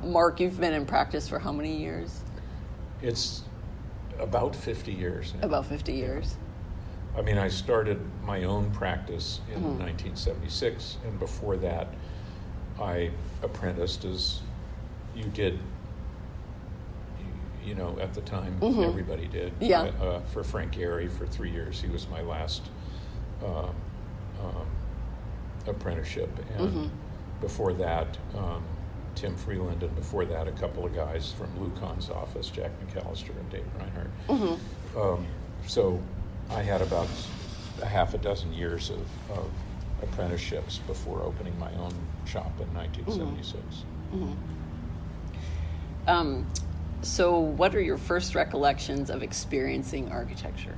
Mark, you've been in practice for how many years? It's about 50 years now. About 50 years. I mean, I started my own practice in 1976, and before that, I apprenticed as you did, you know, at the time, everybody did. Yeah. For Frank Gehry for 3 years. He was my last apprenticeship. And before that, Tim Freeland, and before that, a couple of guys from Lucon's office, Jack McAllister and Dave Reinhardt. So I had about a half a dozen years of apprenticeships before opening my own shop in 1976. So what are your first recollections of experiencing architecture?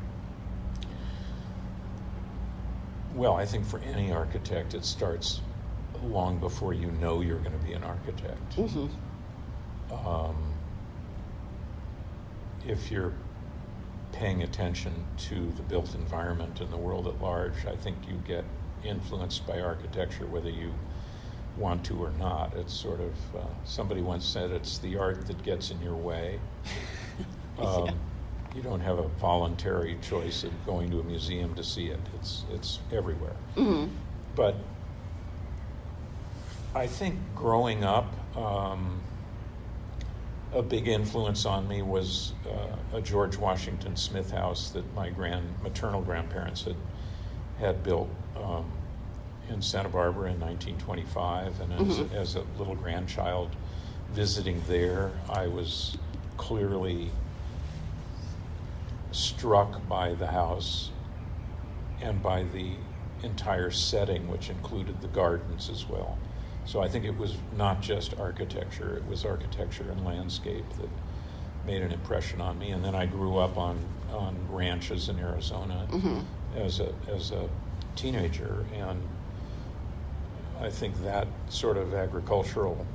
Well, I think for any architect, it starts long before you know you're going to be an architect. If you're paying attention to the built environment and the world at large, I think you get influenced by architecture whether you want to or not. It's sort of, somebody once said, it's the art that gets in your way. You don't have a voluntary choice of going to a museum to see it. It's everywhere. But I think growing up, a big influence on me was a George Washington Smith house that my maternal grandparents had built in Santa Barbara in 1925. And as a little grandchild visiting there, I was clearly struck by the house and by the entire setting, which included the gardens as well. So I think it was not just architecture, it was architecture and landscape that made an impression on me. And then I grew up on ranches in Arizona as a teenager, and I think that sort of agricultural,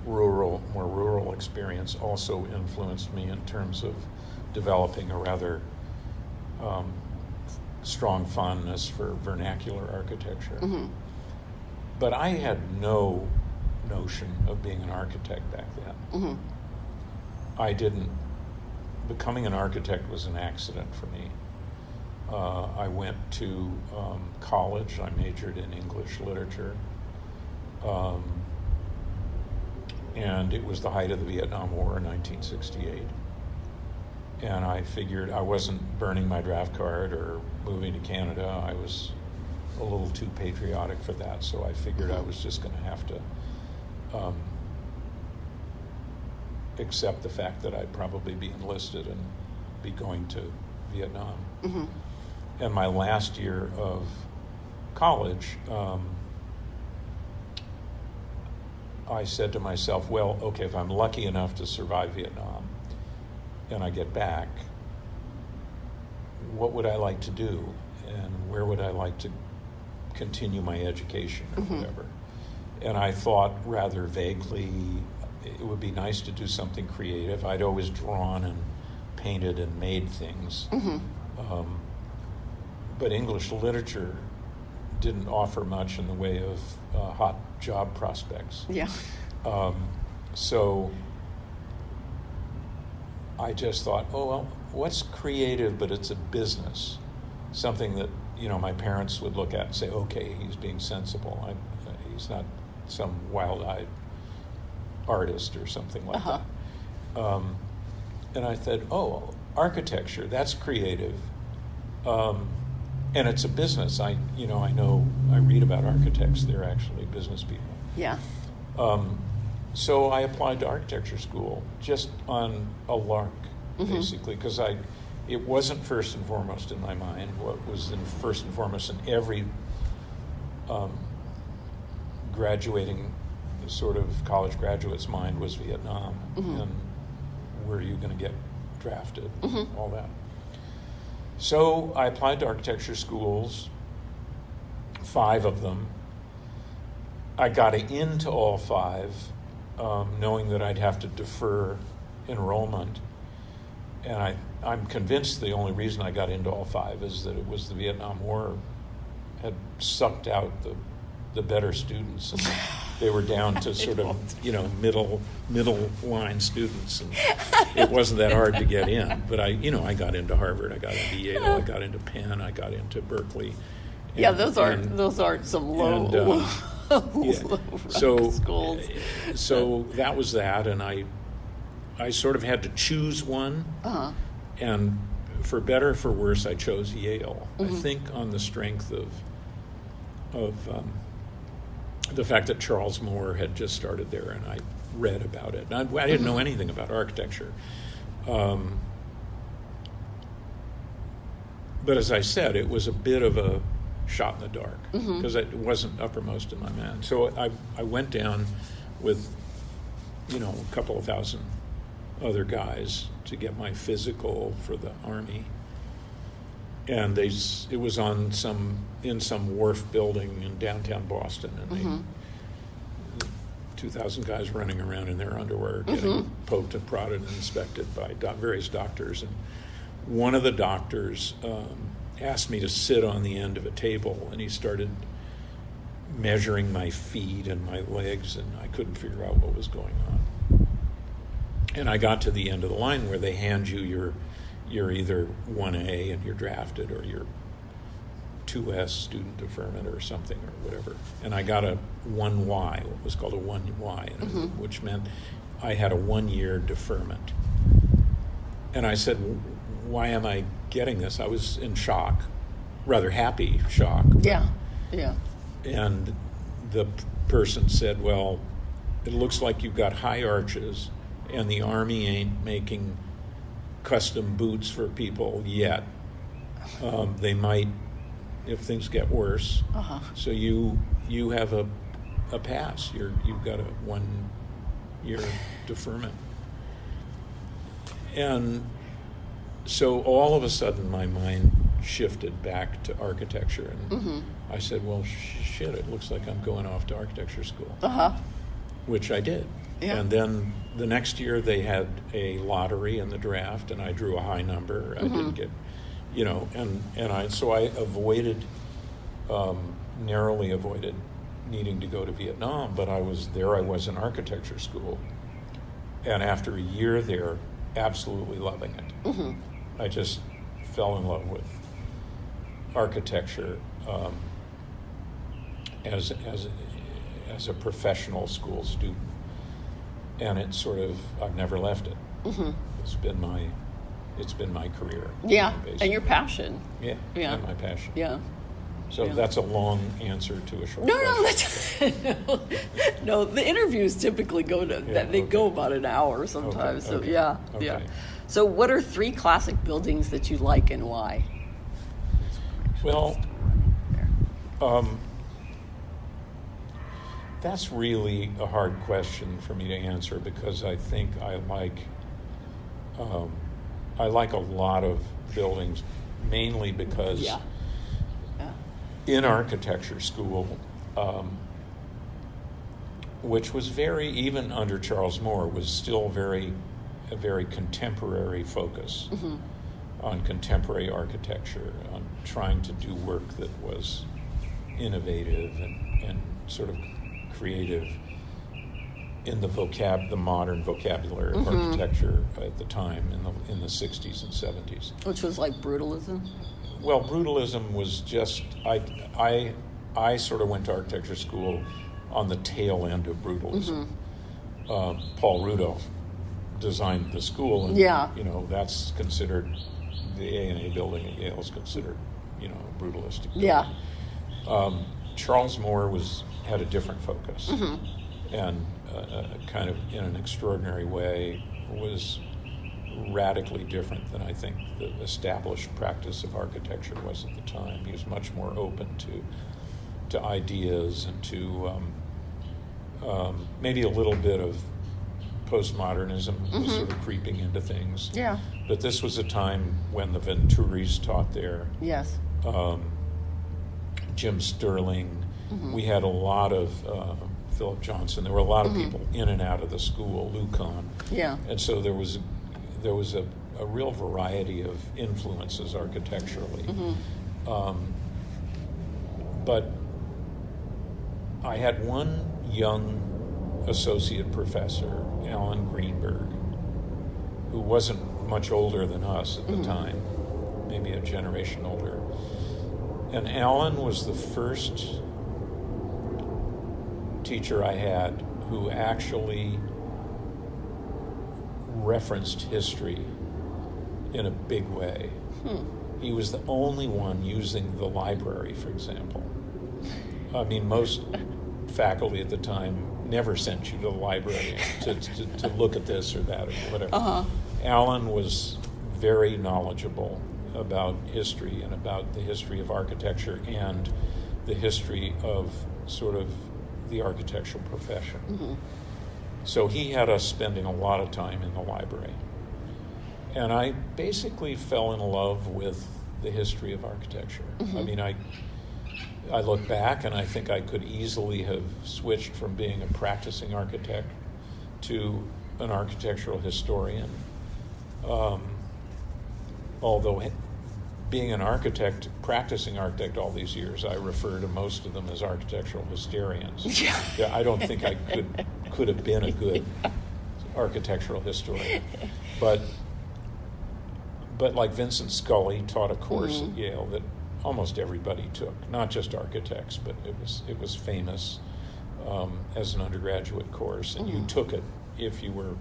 more rural experience also influenced me in terms of developing a rather strong fondness for vernacular architecture. But I had no notion of being an architect back then. Becoming an architect was an accident for me. I went to college. I majored in English literature. And it was the height of the Vietnam War in 1968. And I figured I wasn't burning my draft card or moving to Canada. I was a little too patriotic for that, so I figured I was just going to have to accept the fact that I'd probably be enlisted and be going to Vietnam. And my last year of college, I said to myself, well, okay, if I'm lucky enough to survive Vietnam and I get back, what would I like to do? And where would I like to continue my education or whatever? And I thought rather vaguely, it would be nice to do something creative. I'd always drawn and painted and made things. But English literature didn't offer much in the way of hot job prospects. So I just thought, oh, well, what's creative, but it's a business? Something that, my parents would look at and say, okay, he's being sensible. He's not some wild-eyed artist or something like that. And I said, oh, architecture, that's creative. And it's a business. I read about architects. They're actually business people. So I applied to architecture school just on a lark, basically, because it wasn't first and foremost in my mind. What was first and foremost in every graduating sort of college graduate's mind was Vietnam, and where are you going to get drafted, all that. So I applied to architecture schools, 5 of them. I got into all 5, knowing that I'd have to defer enrollment. And I'm convinced the only reason I got into all 5 is that it was the Vietnam War had sucked out the better students. they were down to sort of, middle line students, and it wasn't that hard to get in. But I got into Harvard, I got into Yale, I got into Penn, I got into Berkeley. Yeah, those aren't some low schools. So that was that, and I sort of had to choose one, and for better or for worse, I chose Yale. I think on the strength of the fact that Charles Moore had just started there, and I read about it. And I didn't know anything about architecture. But as I said, it was a bit of a shot in the dark because it wasn't uppermost in my mind. So I went down with, a couple of thousand other guys to get my physical for the Army. And it was in some wharf building in downtown Boston, and 2,000 guys running around in their underwear getting poked and prodded and inspected by various doctors. And one of the doctors asked me to sit on the end of a table, and he started measuring my feet and my legs, and I couldn't figure out what was going on. And I got to the end of the line where they hand you you're either 1A and you're drafted, or you're 2S student deferment or something or whatever. And I got a 1Y, what was called a 1Y, which meant I had a 1-year deferment. And I said, why am I getting this? I was in shock, rather happy shock. Yeah. And the person said, well, it looks like you've got high arches, and the Army ain't making custom boots for people yet. They might if things get worse. So you have a pass. You've got a 1-year deferment. And so all of a sudden my mind shifted back to architecture, and I said, well, shit, it looks like I'm going off to architecture school. Which I did. Yeah. And then the next year they had a lottery in the draft, and I drew a high number. I didn't get, so I narrowly avoided needing to go to Vietnam, but I was in architecture school. And after a year there, absolutely loving it. I just fell in love with architecture as a professional school student, and it's I've never left it. It's been my career. Yeah, basically. And your passion. Yeah, and my passion. Yeah. So that's a long answer to a short question. No, the interviews typically go about an hour sometimes. Okay. So yeah. So what are 3 classic buildings that you like, and why? Well, that's really a hard question for me to answer, because I think I like a lot of buildings, mainly because in architecture school, which was even under Charles Moore, was still a very contemporary focus on contemporary architecture, on trying to do work that was innovative and sort of creative in the modern vocabulary of architecture at the time in the 60s and 70s. Which was like brutalism? Well, brutalism was just, I sort of went to architecture school on the tail end of brutalism. Paul Rudolph designed the school, and that's considered, the A&A building at Yale is considered, brutalistic. Yeah. Charles Moore had a different focus, and kind of in an extraordinary way was radically different than I think the established practice of architecture was at the time. He was much more open to ideas and to maybe a little bit of postmodernism was sort of creeping into things. Yeah. But this was a time when the Venturis taught there. Yes. Jim Sterling. We had a lot of Philip Johnson. There were a lot of people in and out of the school. Lou Kahn. Yeah. And so there was a real variety of influences architecturally. But I had one young associate professor, Alan Greenberg, who wasn't much older than us at the time, maybe a generation older. And Alan was the first teacher I had who actually referenced history in a big way. He was the only one using the library, for example. I mean, most faculty at the time never sent you to the library to look at this or that or whatever. Alan was very knowledgeable about history and about the history of architecture and the history of sort of the architectural profession. So he had us spending a lot of time in the library. And I basically fell in love with the history of architecture. I mean, I look back and I think I could easily have switched from being a practicing architect to an architectural historian. Although being an architect, practicing architect all these years, I refer to most of them as architectural hysterians. Yeah, I don't think I could have been a good architectural historian. But like Vincent Scully taught a course at Yale that almost everybody took, not just architects, but it was famous as an undergraduate course, and you took it if you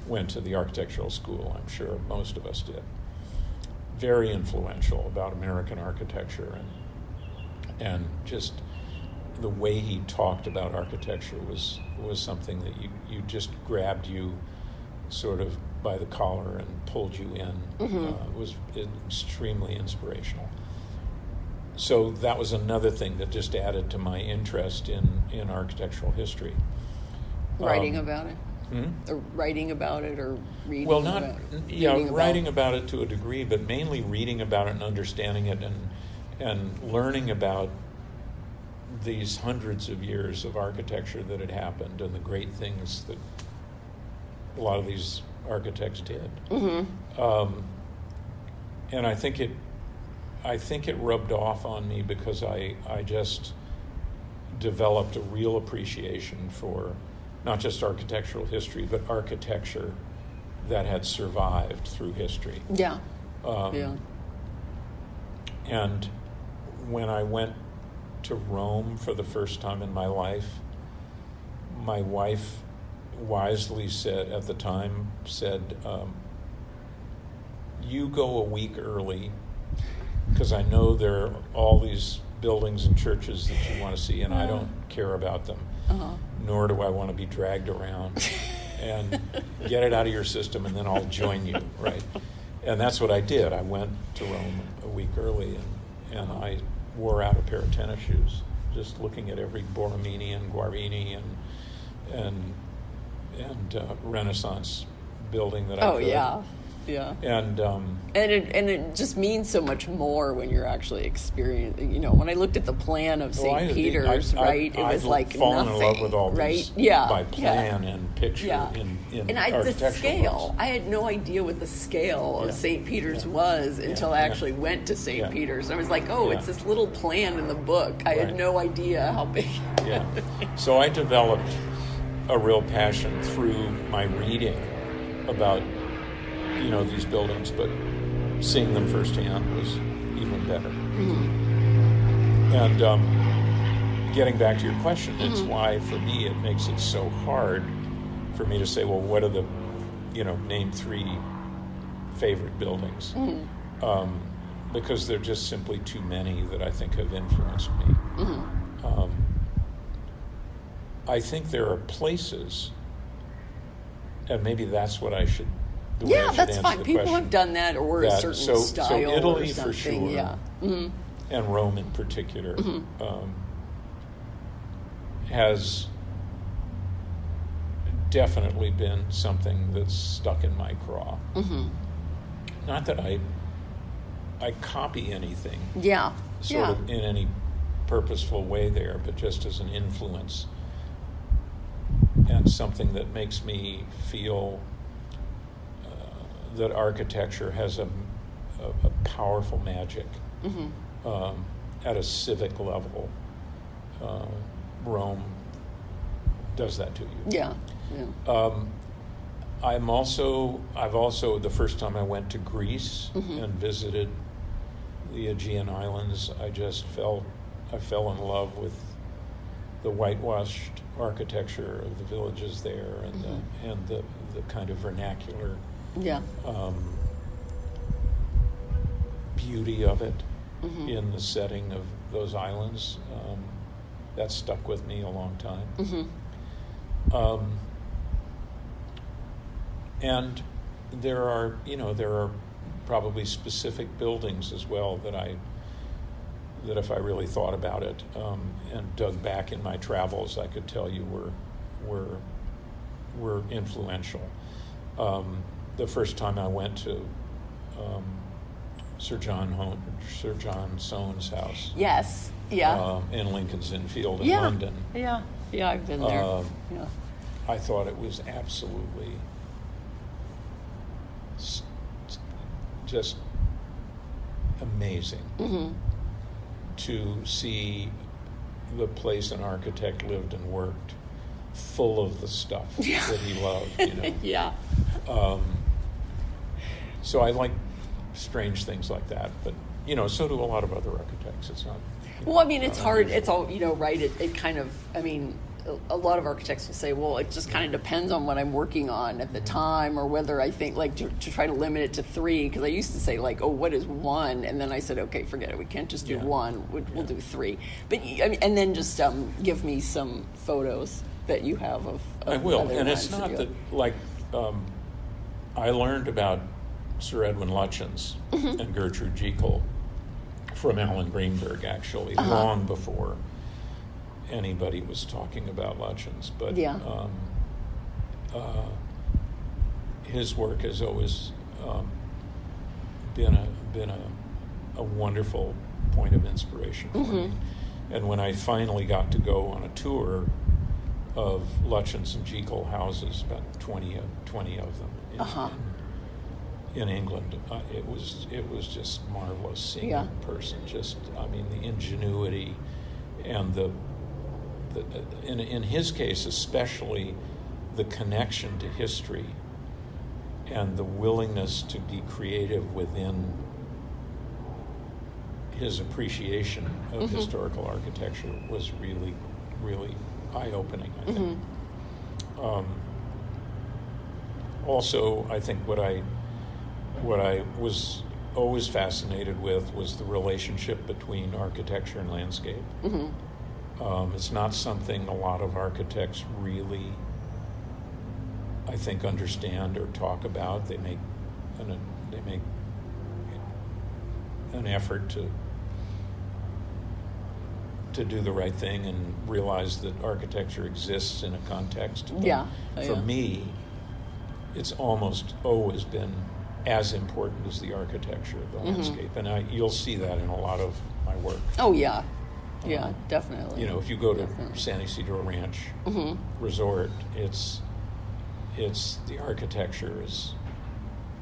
went to the architectural school. I'm sure most of us did. Very influential about American architecture, and just the way he talked about architecture was something that you just grabbed you sort of by the collar and pulled you in. It was extremely inspirational. So that was another thing that just added to my interest in architectural history. Writing about it? Or writing about it, or reading about it? Writing about it to a degree, but mainly reading about it and understanding it and learning about these hundreds of years of architecture that had happened and the great things that a lot of these architects did. And I think it rubbed off on me because I just developed a real appreciation for not just architectural history, but architecture that had survived through history. And when I went to Rome for the first time in my life, my wife wisely said, at the time, you go a week early, because I know there are all these buildings and churches that you want to see, and I don't care about them, nor do I want to be dragged around. And get it out of your system, and then I'll join you, right? And that's what I did. I went to Rome a week early, and I wore out a pair of tennis shoes, just looking at every Borromini and Guarini and Renaissance building that I could. And it just means so much more when you're actually experiencing. You know, when I looked at the plan of St. Peter's, right, it was like fallen nothing. In love with all right? these by plan and picture in and architectural the scale. books. I had no idea what the scale of St. Peter's was until I actually went to St. Peter's. I was like, it's this little plan in the book. I had no idea how big. So I developed a real passion through my reading about these buildings, but seeing them firsthand was even better. And getting back to your question, it's why for me it makes it so hard for me to say, well, what are the name 3 favorite buildings, because there are just simply too many that I think have influenced me. I think there are places, and maybe that's what I should. That's fine. People have done that, or a certain style, so Italy or something. For sure, and Rome in particular, has definitely been something that's stuck in my craw. Not that I copy anything, sort of in any purposeful way there, but just as an influence and something that makes me feel that architecture has a powerful magic at a civic level. Rome does that to you. Yeah. Yeah. I've also, the first time I went to Greece and visited the Aegean Islands, I fell in love with the whitewashed architecture of the villages there, and the kind of vernacular beauty of it in the setting of those islands. That stuck with me a long time. And there are probably specific buildings as well that if I really thought about it and dug back in my travels, I could tell you were influential. The first time I went to Sir John Soane's house. Yes. Yeah. In Lincoln's Inn Field in London. Yeah. Yeah, I've been there. I thought it was absolutely just amazing to see the place an architect lived and worked, full of the stuff that he loved. Yeah. So I like strange things like that, but so do a lot of other architects. It's not. Well, I mean, it's hard. It's all right. It kind of. I mean, a lot of architects will say, well, it just kind of depends on what I'm working on at the time, or whether I think to try to limit it to 3, because I used to say what is 1, and then I said, okay, forget it. We can't just do 1. We'll do 3. But I mean, and then just give me some photos that you have of I will, other and it's ones not that I learned about Sir Edwin Lutyens and Gertrude Jekyll from Alan Greenberg, actually, long before anybody was talking about Lutyens. But his work has always been a wonderful point of inspiration for me. And when I finally got to go on a tour of Lutyens and Jekyll houses, about 20 of them in England, it was just marvelous seeing in person. The ingenuity and in his case especially, the connection to history and the willingness to be creative within his appreciation of historical architecture was really, really eye-opening, I think. Also, I think what I was always fascinated with was the relationship between architecture and landscape. It's not something a lot of architects really, I think, understand or talk about. They make an effort to do the right thing and realize that architecture exists in a context. For me, it's almost always been as important as the architecture of the landscape, and you'll see that in a lot of my work. Oh yeah. Yeah, definitely. If you go to San Isidro Ranch Resort, it's the architecture is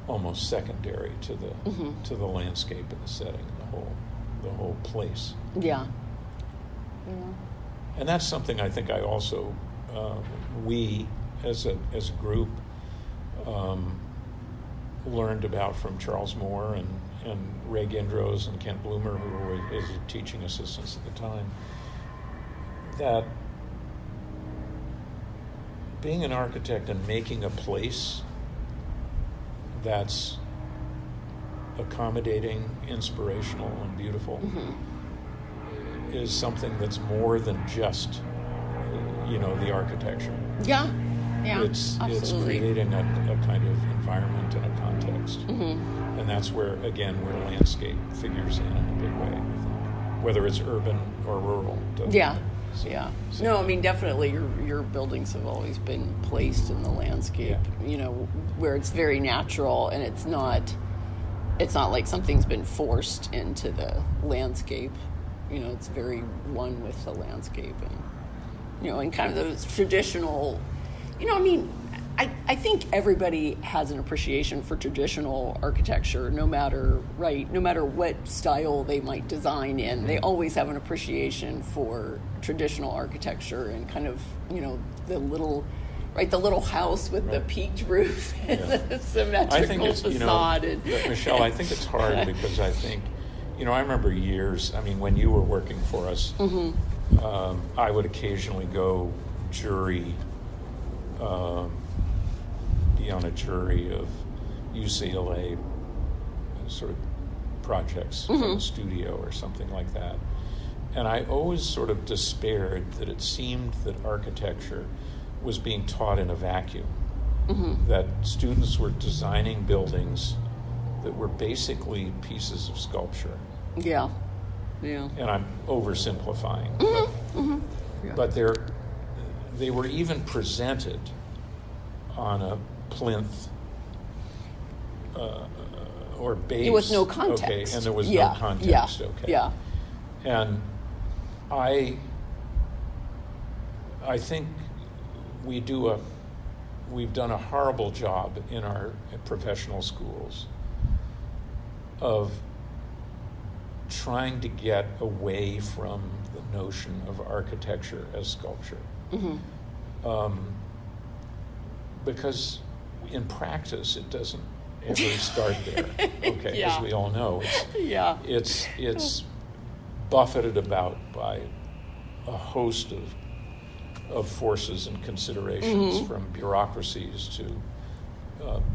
almost secondary to the landscape and the setting and the whole place. Yeah. And that's something I think I also we as a group learned about from Charles Moore and Ray Gindros and Kent Bloomer, who were his teaching assistants at the time, that being an architect and making a place that's accommodating, inspirational, and beautiful is something that's more than just, the architecture. Yeah, it's absolutely. It's creating a kind of environment and a context. And that's where landscape figures in a big way, I think. Whether it's urban or rural. No, I mean, definitely your buildings have always been placed in the landscape, where it's very natural, and it's not like something's been forced into the landscape. It's very one with the landscape, and and kind of those traditional, I think everybody has an appreciation for traditional architecture, no matter what style they might design in. They always have an appreciation for traditional architecture and kind of, the little house with the peaked roof and the symmetrical facade. But Michelle, I think it's hard because I think, I remember years, when you were working for us, I would occasionally go jury, be on a jury of UCLA sort of projects from the studio or something like that. And I always sort of despaired that it seemed that architecture was being taught in a vacuum, that students were designing buildings that were basically pieces of sculpture. Yeah. And I'm oversimplifying, but they were even presented on a plinth or base. There was no context. Okay, and there was no context. Okay. Yeah. And I think we've done a horrible job in our professional schools of trying to get away from the notion of architecture as sculpture. Because in practice it doesn't ever start there. Okay, as we all know, it's buffeted about by a host of forces and considerations, from bureaucracies to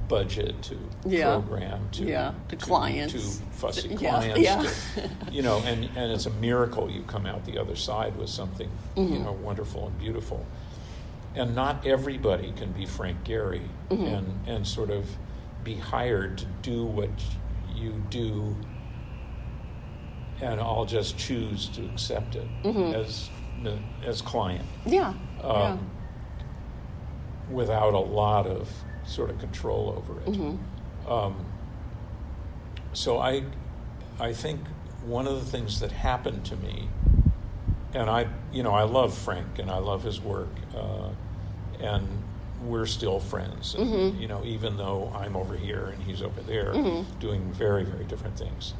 budget to program to clients, to fussy clients, and it's a miracle you come out the other side with something wonderful and beautiful. And not everybody can be Frank Gehry and sort of be hired to do what you do, and I'll just choose to accept it as client. Without a lot of sort of control over it. So I think one of the things that happened to me, and I love Frank and I love his work, and we're still friends. And, even though I'm over here and he's over there doing very, very different things,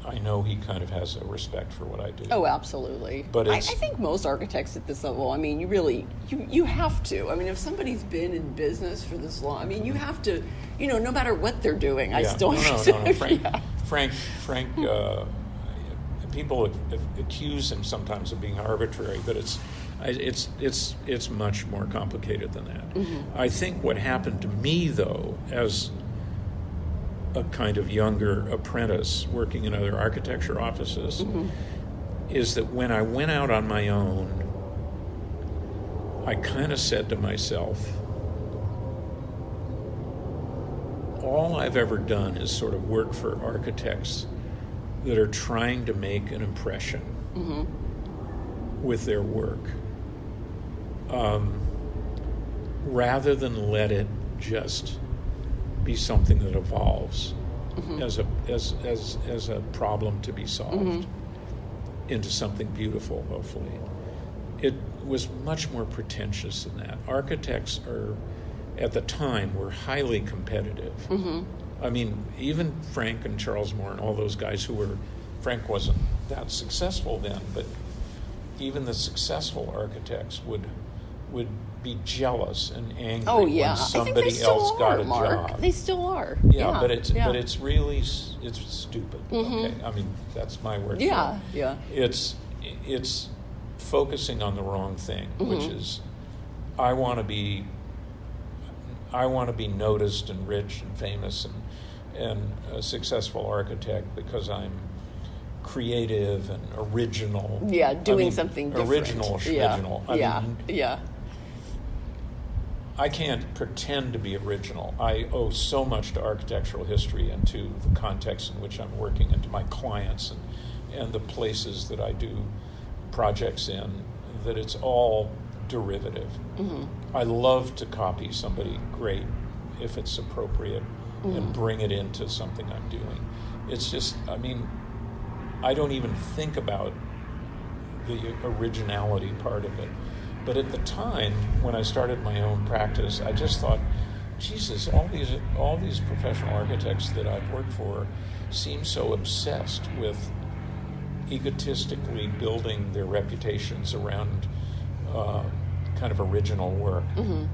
I know he kind of has a respect for what I do. Oh, absolutely. But I think most architects at this level, you really, you have to. If somebody's been in business for this long, you have to, no matter what they're doing, I still have to. Frank, people accuse him sometimes of being arbitrary, but it's much more complicated than that. I think what happened to me, though, as a kind of younger apprentice working in other architecture offices, is that when I went out on my own, I kind of said to myself, all I've ever done is sort of work for architects that are trying to make an impression with their work, rather than let it just be something that evolves as a problem to be solved into something beautiful, hopefully. It was much more pretentious than that. Architects at the time, were highly competitive. Even Frank and Charles Moore and all those guys Frank wasn't that successful then, but even the successful architects would be jealous and angry when somebody else got a job. They still are. But it's really stupid. Okay, that's my word. For it. It's focusing on the wrong thing, which is I want to be noticed and rich and famous and a successful architect because I'm creative and original. Doing something different. Original. I can't pretend to be original. I owe so much to architectural history and to the context in which I'm working and to my clients and the places that I do projects in, that it's all derivative. I love to copy somebody great if it's appropriate and bring it into something I'm doing. It's just, I don't even think about the originality part of it. But at the time, when I started my own practice, I just thought, Jesus, all these professional architects that I've worked for seem so obsessed with egotistically building their reputations around kind of original work. Mm-hmm.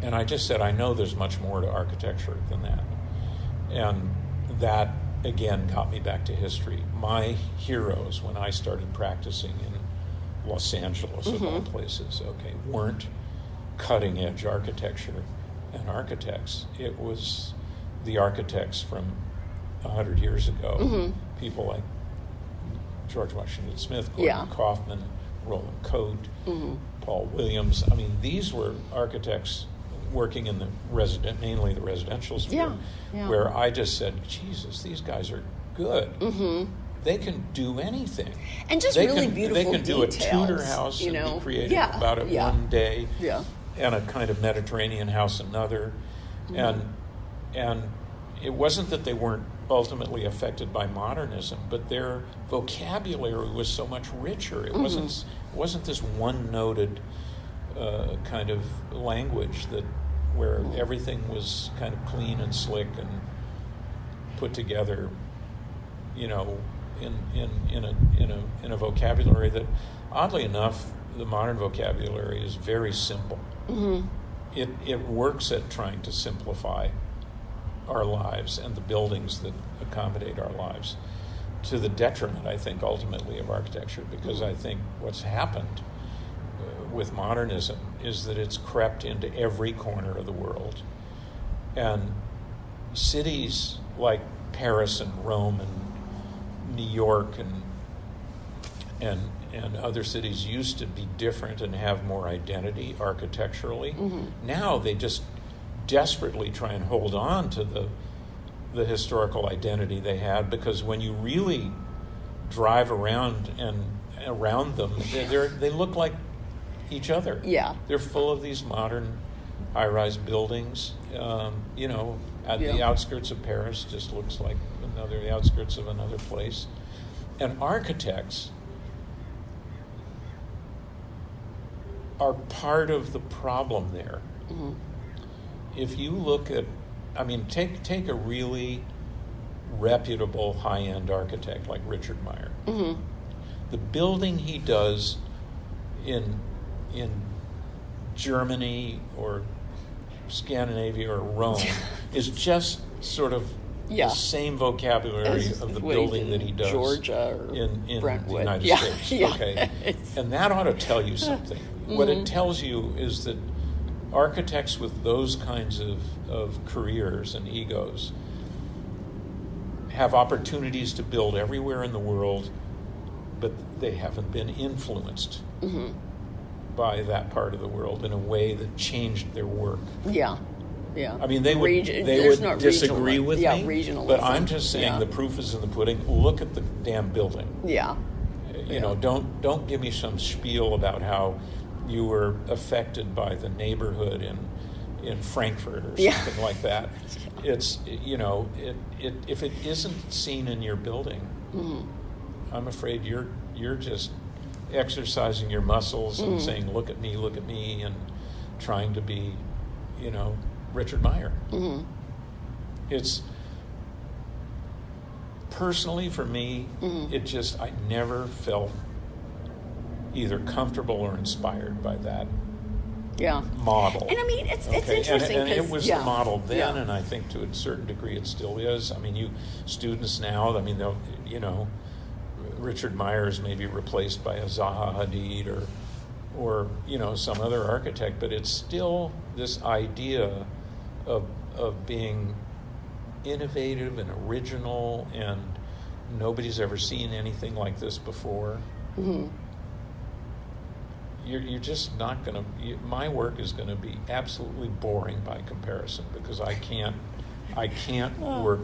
And I just said, I know there's much more to architecture than that. And that, again, got me back to history. My heroes, when I started practicing in Los Angeles, of all places, weren't cutting-edge architecture and architects. It was the architects from 100 years ago, people like George Washington Smith, Gordon Kaufman, Roland Coate, Paul Williams. I mean, these were architects working in the mainly the residential sphere, where I just said, Jesus, these guys are good. They can do anything. And just really beautiful details. They can do a Tudor house and be creative about it one day, and a kind of Mediterranean house another. And it wasn't that they weren't ultimately affected by modernism, but their vocabulary was so much richer. It wasn't this one-noted kind of language where everything was kind of clean and slick and put together, in a vocabulary that, oddly enough, the modern vocabulary is very simple. It works at trying to simplify our lives and the buildings that accommodate our lives, to the detriment, I think, ultimately of architecture, because I think what's happened with modernism is that it's crept into every corner of the world. And cities like Paris and Rome and New York and other cities used to be different and have more identity architecturally. Now they just desperately try and hold on to the historical identity they had, because when you really drive around them, they look like each other. They're full of these modern high-rise buildings. At the outskirts of Paris just looks like the outskirts of another place. And architects are part of the problem there. If you look at, take a really reputable high-end architect like Richard Meyer. The building he does in Germany or Scandinavia or Rome is just sort of the same vocabulary of the building that he does Georgia or in the Brentwood. United States. And that ought to tell you something. What it tells you is that architects with those kinds of careers and egos have opportunities to build everywhere in the world, but they haven't been influenced by that part of the world in a way that changed their work. I mean, they would disagree with me, regionalism. but I'm just saying the proof is in the pudding. Look at the damn building. Don't give me some spiel about how you were affected by the neighborhood in Frankfurt or something like that. It's if it isn't seen in your building, I'm afraid you're just exercising your muscles and saying, look at me, and trying to be, Richard Meyer. It's personally for me, I never felt either comfortable or inspired by that model. And I mean, it's interesting. And it was the model then, and I think to a certain degree it still is. I mean, students now, they'll, Richard Myers may be replaced by a Zaha Hadid or some other architect, but it's still this idea of being innovative and original, and nobody's ever seen anything like this before. You're just not going to. My work is going to be absolutely boring by comparison, because I can't work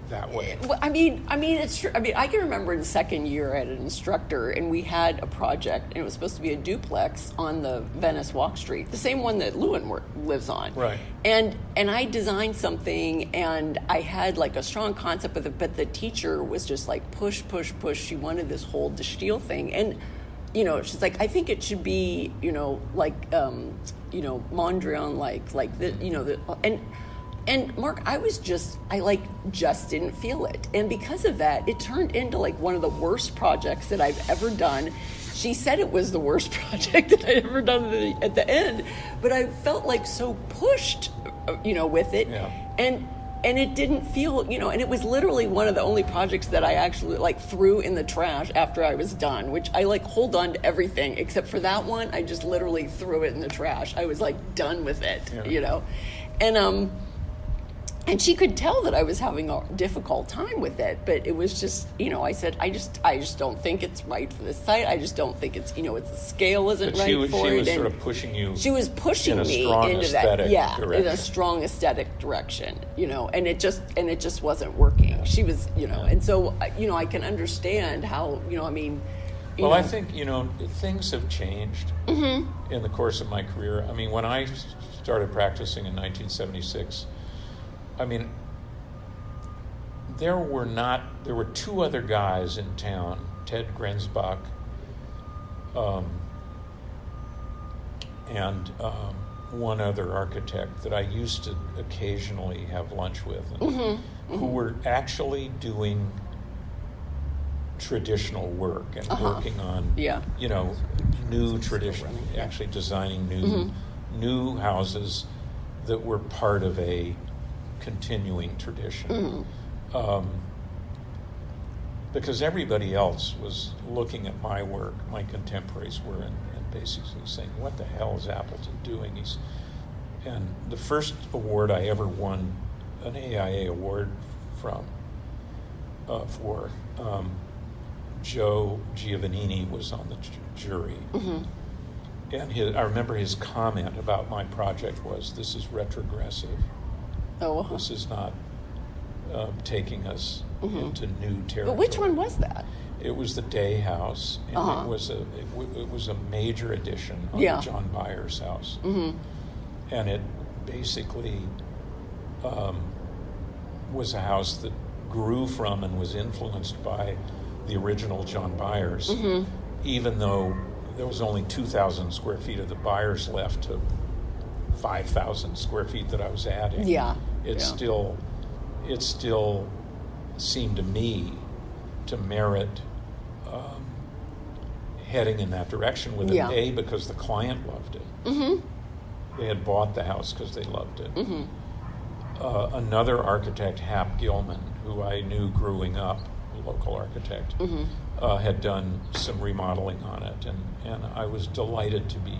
that way. Well, I mean, it's true. I mean, I can remember in the second year I had an instructor, and we had a project, and it was supposed to be a duplex on the Venice Walk Street, the same one that Lewin lives on. Right. And I designed something, and I had like a strong concept of it, but the teacher was just like push. She wanted this whole De Stijl thing, and she's like, I think it should be, like, Mondrian, like the, and Mark, I just didn't feel it. And because of that, it turned into like one of the worst projects that I've ever done. She said it was the worst project that I'd ever done at the end, but I felt like so pushed, with it. Yeah. And it didn't feel, and it was literally one of the only projects that I actually like threw in the trash after I was done, which I like hold on to everything except for that one. I just literally threw it in the trash. I was like done with it, and she could tell that I was having a difficult time with it, but it was just, I said, I just don't think it's right for this site. I just don't think it's, it's the scale isn't right for it. She was sort of pushing you. She was pushing me into that, in a strong aesthetic direction, and it just wasn't working. Yeah. She was, and so, I can understand how, Well, I think, things have changed in the course of my career. I mean, when I started practicing in 1976, there were two other guys in town, Ted Grenzbach, and one other architect that I used to occasionally have lunch with, and who were actually doing traditional work and working on, new tradition, actually designing new houses that were part of a continuing tradition. Because everybody else was looking at my work, my contemporaries were, and basically saying, what the hell is Appleton doing? And the first award I ever won, an AIA award for Joe Giovannini was on the jury. And I remember his comment about my project was, this is retrogressive. Oh, This is not taking us into new territory. But which one was that? It was the Day House, and it was a major addition on John Byers' house, and it basically was a house that grew from and was influenced by the original John Byers, even though there was only 2,000 square feet of the Byers left to 5,000 square feet that I was adding. It still seemed to me to merit heading in that direction with it. A, because the client loved it. They had bought the house because they loved it. Another architect, Hap Gilman, who I knew growing up, a local architect, had done some remodeling on it, and I was delighted to be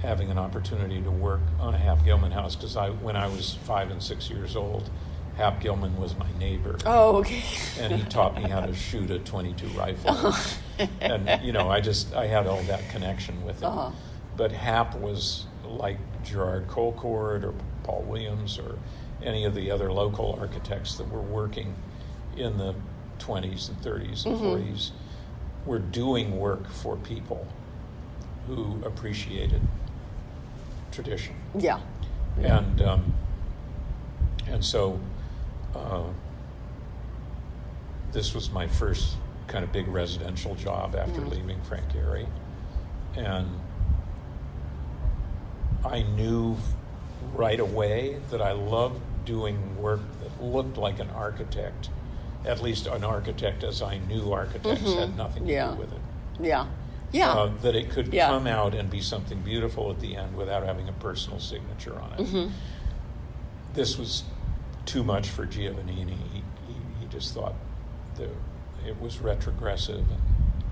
having an opportunity to work on a Hap Gilman house, because when I was 5 and 6 years old, Hap Gilman was my neighbor. Oh, okay. And he taught me how to shoot a .22 rifle. And, I had all that connection with it. But Hap was like Gerard Colcord or Paul Williams or any of the other local architects that were working in the 20s and 30s and 40s, were doing work for people who appreciated tradition. And so this was my first kind of big residential job after leaving Frank Gehry, and I knew right away that I loved doing work that looked like an architect, at least an architect as I knew architects, had nothing to do with it. That it could come out and be something beautiful at the end without having a personal signature on it. This was too much for Giovannini. He just thought that it was retrogressive and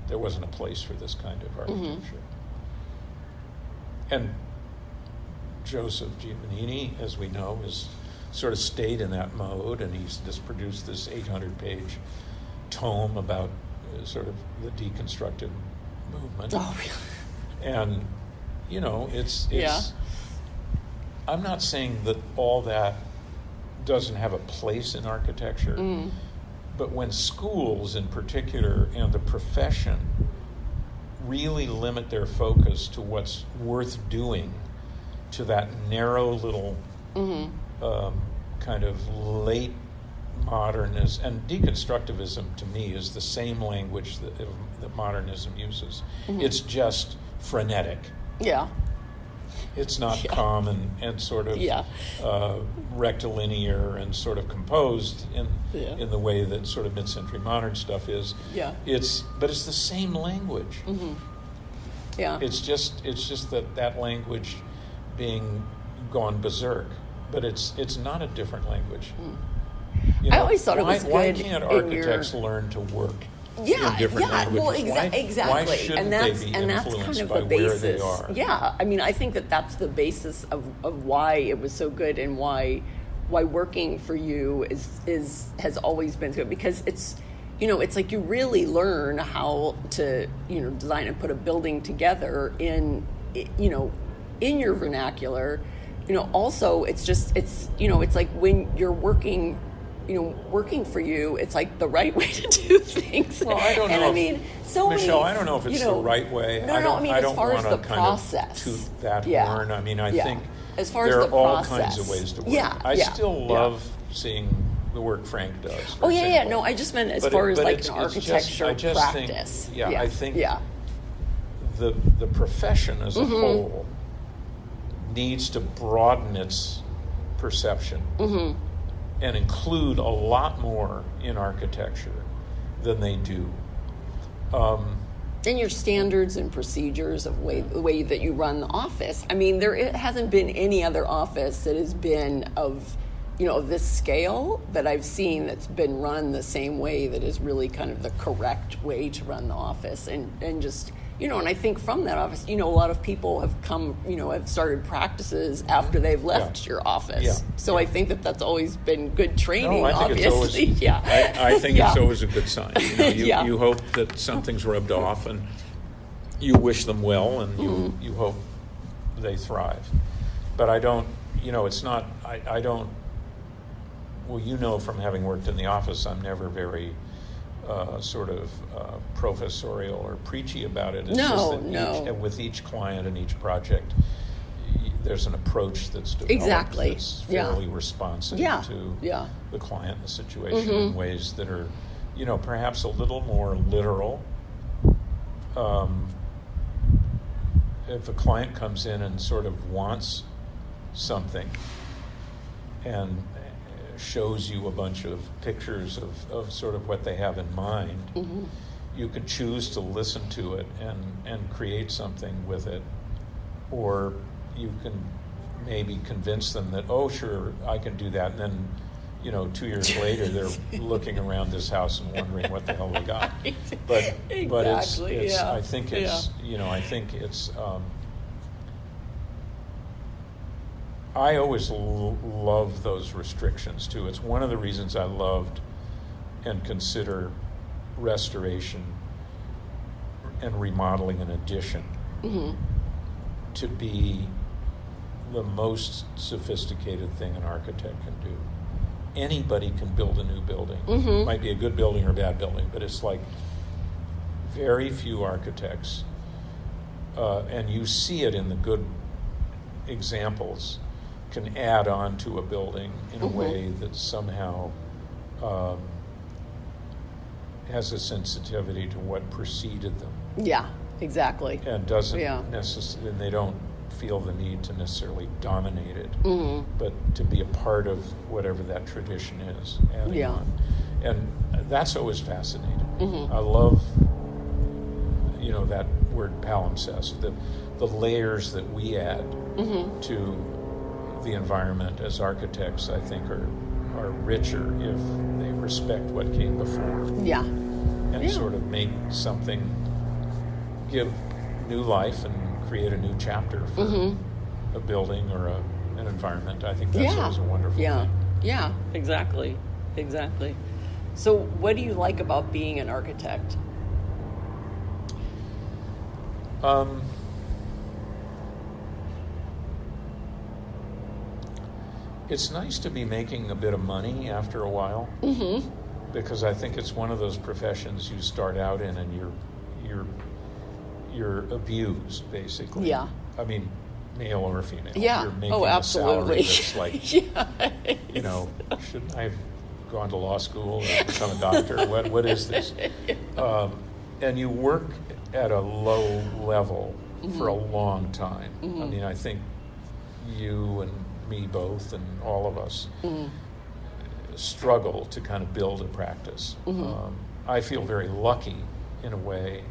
there wasn't a place for this kind of architecture. And Joseph Giovannini, as we know, has sort of stayed in that mode, and he's just produced this 800-page tome about sort of the deconstructive movement. Oh, really? And, it's I'm not saying that all that doesn't have a place in architecture, but when schools in particular and the profession really limit their focus to what's worth doing, to that narrow little kind of late modernism and deconstructivism to me is the same language that modernism uses. It's just frenetic. Yeah. It's not calm and sort of rectilinear and sort of composed in the way that sort of mid-century modern stuff is. Yeah. But it's the same language. Yeah. It's just that language being gone berserk, but it's not a different language. You know, I always thought it was good. Why can't architects learn to work in different languages? Well, exactly. Why shouldn't that's they be kind influenced of by the basis. where they are? Yeah, I mean, I think that's the basis of why it was so good and why working for you has always been good, because it's like you really learn how to design and put a building together in your vernacular. Also it's like when you're working for you, it's like the right way to do things. Well, I don't know. And I mean, Michelle, I don't know if it's the right way. No, I mean, as far as the process, toot that horn. I mean, I think as far as there the are all process, kinds of ways to work. I still love seeing the work Frank does. For example. No, I just meant as far as like an architecture I just practice. Think, I think the profession as a whole needs to broaden its perception and include a lot more in architecture than they do. And your standards and procedures of the way that you run the office. I mean, it hasn't been any other office that has been of this scale that I've seen that's been run the same way that is really kind of the correct way to run the office. And just, and I think from that office, a lot of people have come, have started practices after they've left your office. Yeah. So I think that that's always been good training, No, I think obviously. It's always, I think it's always a good sign. You hope that something's rubbed off and you wish them well and you hope they thrive. But I don't, it's not, I don't, well, from having worked in the office, I'm never very professorial or preachy about it. It's just that with each client and each project, there's an approach that's developed that's fairly responsive to the client, the situation, in ways that are, perhaps a little more literal. If a client comes in and sort of wants something and shows you a bunch of pictures of sort of what they have in mind, you could choose to listen to it and create something with it, or you can maybe convince them that, oh, sure, I can do that, and then 2 years later they're looking around this house and wondering what the hell they got. But it's I think it's I always love those restrictions too. It's one of the reasons I loved and consider restoration and remodeling and addition to be the most sophisticated thing an architect can do. Anybody can build a new building. It might be a good building or a bad building, but it's like very few architects, and you see it in the good examples, can add on to a building in a way that somehow has a sensitivity to what preceded them. Yeah, exactly. And doesn't necessarily, and they don't feel the need to necessarily dominate it, but to be a part of whatever that tradition is, adding on. And that's always fascinating. I love, that word palimpsest, the layers that we add to the environment as architects, I think, are richer if they respect what came before. Yeah. And sort of make something, give new life and create a new chapter for a building or an environment. I think that's always a wonderful thing. Yeah, exactly. So what do you like about being an architect? It's nice to be making a bit of money after a while, because I think it's one of those professions you start out in and you're abused, basically. Yeah. I mean, male or female. Yeah. You're making absolutely. a salary that's like, shouldn't I have gone to law school or become a doctor? What is this? And you work at a low level for a long time. I mean, I think you and me both and all of us struggle to kind of build a practice. I feel very lucky in a way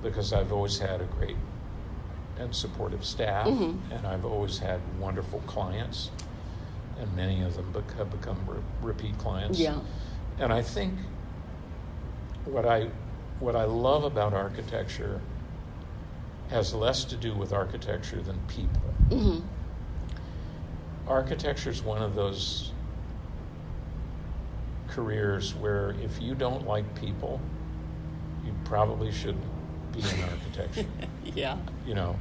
because I've always had a great and supportive staff, and I've always had wonderful clients, and many of them have become repeat clients. Yeah. And I think what I love about architecture has less to do with architecture than people. Architecture is one of those careers where if you don't like people, you probably shouldn't be in architecture. Yeah. You know,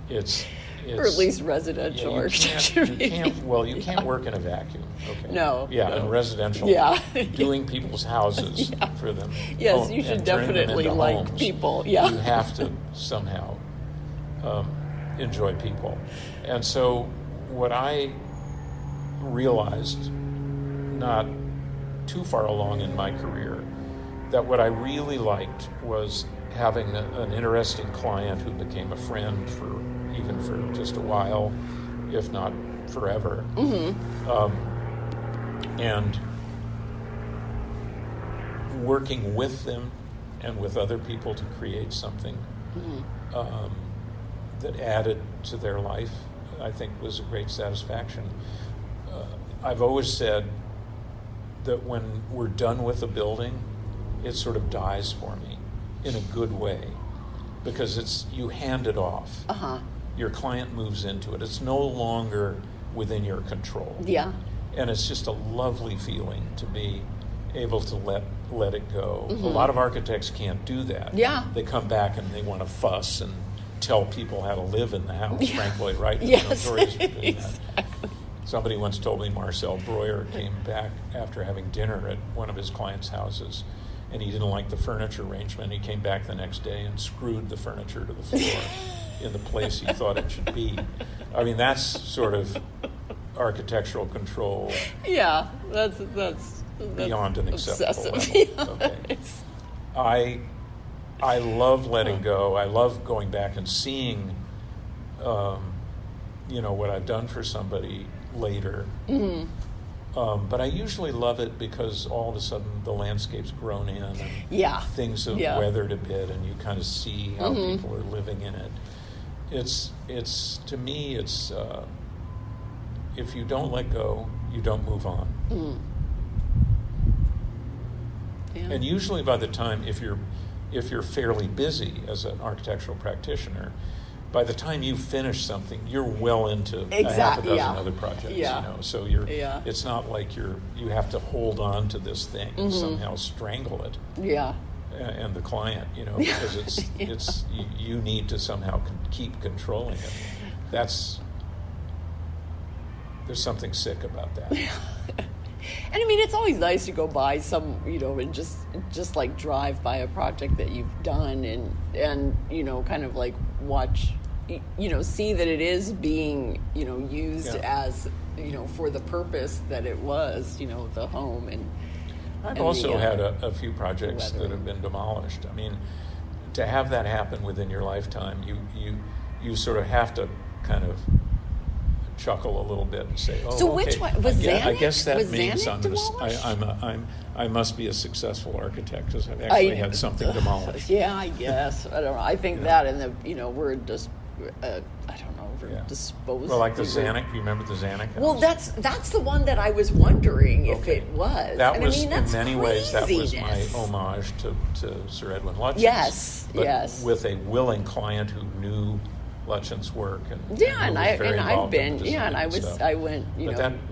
it's or at least residential architecture. You can't work in a vacuum. Okay. No. Yeah, no. and residential. Yeah. Doing people's houses for them. Yes, you should definitely like homes. people. Yeah. You have to somehow enjoy people. And so what I realized not too far along in my career, that what I really liked was having an interesting client who became a friend for just a while, if not forever, and working with them and with other people to create something that added to their life, I think was a great satisfaction. I've always said that when we're done with a building, it sort of dies for me in a good way, because you hand it off. Your client moves into it. It's no longer within your control. Yeah. And it's just a lovely feeling to be able to let it go. A lot of architects can't do that. Yeah. They come back and they want to fuss and tell people how to live in the house. Yeah. Frank Lloyd Wright is Yes. notorious for doing Exactly. that. Somebody once told me Marcel Breuer came back after having dinner at one of his clients' houses, and he didn't like the furniture arrangement. He came back the next day and screwed the furniture to the floor in the place he thought it should be. I mean, that's sort of architectural control. Yeah, that's beyond an acceptable obsessive. level. Okay. I love letting go. I love going back and seeing, what I've done for somebody later. But I usually love it because all of a sudden the landscape's grown in and things have weathered a bit, and you kind of see how people are living in it. It's to me, it's if you don't let go, you don't move on. Yeah. And usually by the time, if you're fairly busy as an architectural practitioner, by the time you finish something, you're well into a half a dozen other projects. So it's not like you have to hold on to this thing and somehow strangle it. Yeah. And the client, because it's you need to somehow keep controlling it. There's something sick about that. And I mean, it's always nice to go by some, and just like drive by a project that you've done and kind of like watch, see that it is being, used as, for the purpose that it was, the home. And I've also had a few projects that have been demolished. I mean, to have that happen within your lifetime, you sort of have to kind of chuckle a little bit and say, "Oh, so okay. Which one was Zanuck? I guess that was means Zanuck I must be a successful architect because I've actually had something demolished." Yeah, I guess. I don't know. I think that and we're just I don't know, we're disposed. Well, like the Zanuck. You remember the Zanuck house? Well, that's the one that I was wondering if it was. That was I mean, that's in many ways that was my craziness. homage to Sir Edwin Lutyens. Yes, but yes. with a willing client who knew Lutyens' work and I've been and I went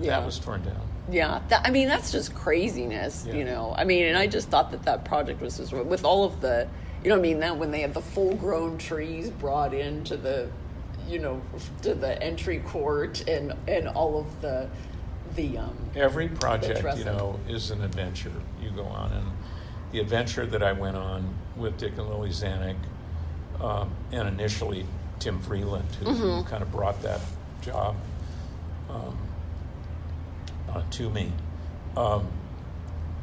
that was torn down. Yeah, that's just craziness, I mean, and I just thought that project was just with all of the, that when they had the full-grown trees brought into the, to the entry court and all of the every project is an adventure you go on, and the adventure that I went on with Dick and Lily Zanuck, and initially Tim Freeland, who kind of brought that job to me.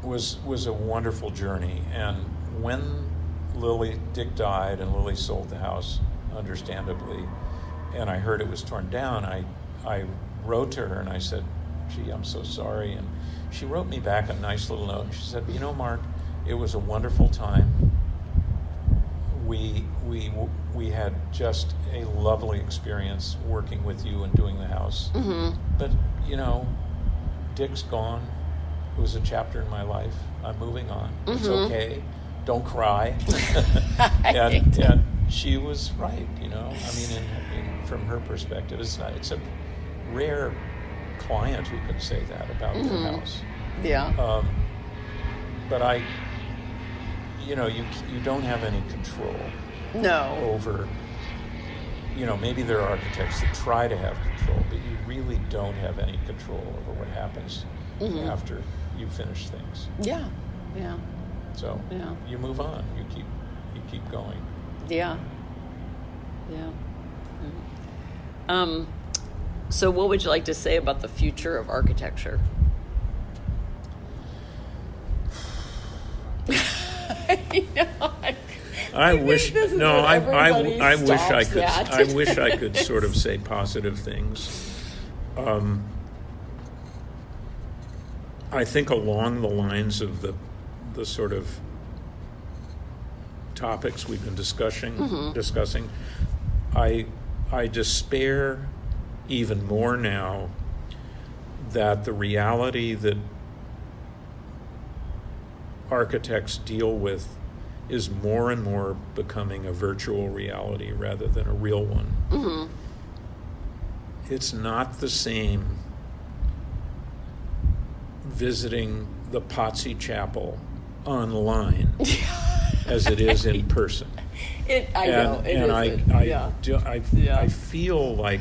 was a wonderful journey. And when Dick died and Lily sold the house, understandably, and I heard it was torn down, I wrote to her and I said, gee, I'm so sorry. And she wrote me back a nice little note. She said, Mark, it was a wonderful time. We had just a lovely experience working with you and doing the house. Mm-hmm. But, Dick's gone. It was a chapter in my life. I'm moving on. Mm-hmm. It's okay. Don't cry. and she was right, from her perspective. It's a rare client who can say that about mm-hmm. their house. Yeah. But you don't have any control. No. Over, maybe there are architects that try to have control, but you really don't have any control over what happens mm-hmm. after you finish things. Yeah. Yeah. So you move on. You keep going. Yeah. Yeah. Mm-hmm. So what would you like to say about the future of architecture? I wish I could sort of say positive things. I think along the lines of the sort of topics we've been discussing, I despair even more now that the reality that architects deal with is more and more becoming a virtual reality rather than a real one. Mm-hmm. It's not the same visiting the Potsy Chapel online as it is in person. I feel like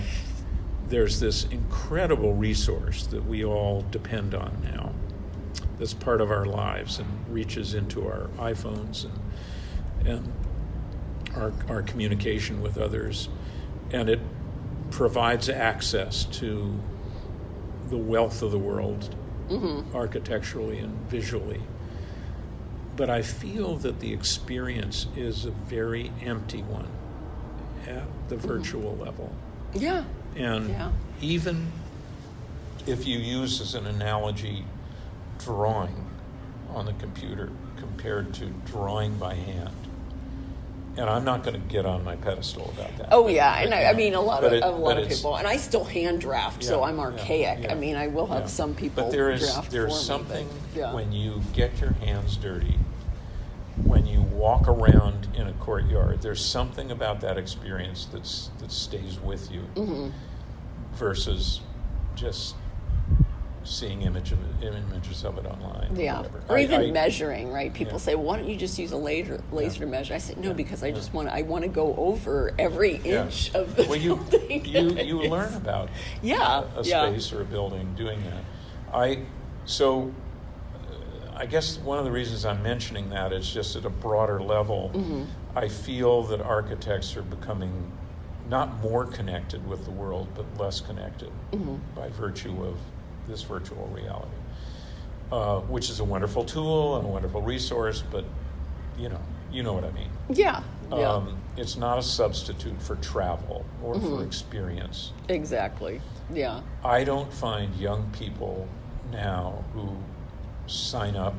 there's this incredible resource that we all depend on now that's part of our lives and reaches into our iPhones and our communication with others, and it provides access to the wealth of the world mm-hmm. architecturally and visually. But I feel that the experience is a very empty one at the virtual mm-hmm. level. Yeah. And even if you use as an analogy drawing on the computer compared to drawing by hand, and I'm not going to get on my pedestal about that. Oh, yeah, and I mean a lot of people, and I still hand draft, so I'm archaic. Yeah. I mean, I will have some people. But there's something when you get your hands dirty, when you walk around in a courtyard. There's something about that experience that stays with you, mm-hmm. versus just seeing images of it online. Yeah, or even measuring, right? People say, "Why don't you just use a laser to measure?" I said, "No, because I want to go over every inch of the building." You learn about a space or a building doing that. I guess one of the reasons I'm mentioning that is just at a broader level. Mm-hmm. I feel that architects are becoming not more connected with the world, but less connected mm-hmm. by virtue of this virtual reality, which is a wonderful tool and a wonderful resource, but you know what I mean. Yeah. It's not a substitute for travel or mm-hmm. for experience. Exactly. Yeah. I don't find young people now who sign up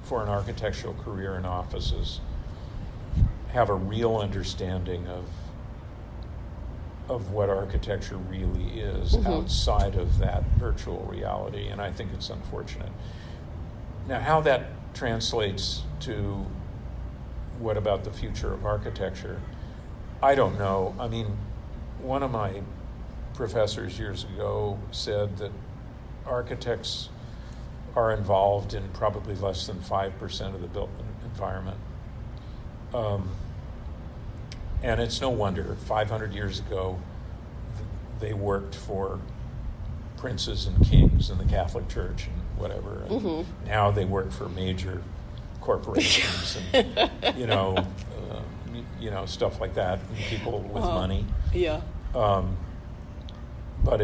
for an architectural career in offices have a real understanding of what architecture really is mm-hmm. outside of that virtual reality, and I think it's unfortunate. Now, how that translates to what about the future of architecture, I don't know. I mean, one of my professors years ago said that architects are involved in probably less than 5% of the built environment. And it's no wonder, 500 years ago, they worked for princes and kings in the Catholic Church and whatever. And mm-hmm. now they work for major corporations and, stuff like that, and people with money. Yeah. But